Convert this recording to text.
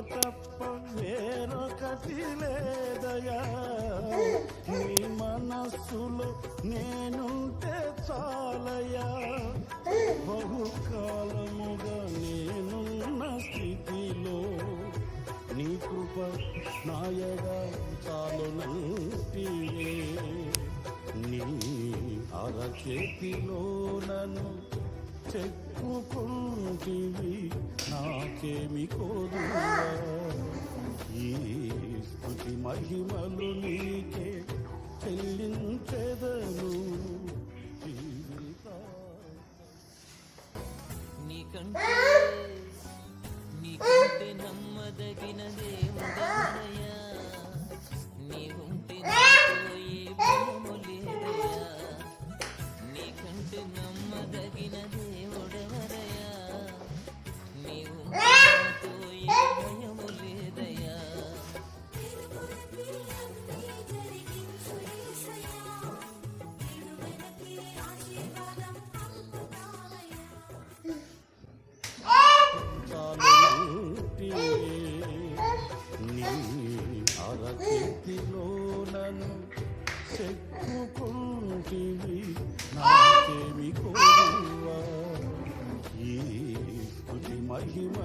తప్ప వేరొకటి లేదయా. నీ మనస్సులో నేనుంటే చాలయా. బహుకాలముగా నేనున్న స్థితిలో నీ కృప నాయగా చాలునంటివే. నీ అరచేతిలో నన్ను చెక్కుకుంటివి, నాకేమి కోరువా. ఈ స్తుతి మహిమలు నీకే చెల్లించెదను. నీకంటే నమ్మదగిన దేవుడవరయ్యా. నీవుంటే నాతో ఏ భయము లేదయ్యా. నీకంటే నమ్మదగిన దేవుడవరయ్యా. నీవుంటే నాతో ఏ భయము లేదయ్యా. అరచేతిలో నన్ను చెక్కుకుంటివి, నాకేమి కోరువా. ఈ స్తుతి మహిమ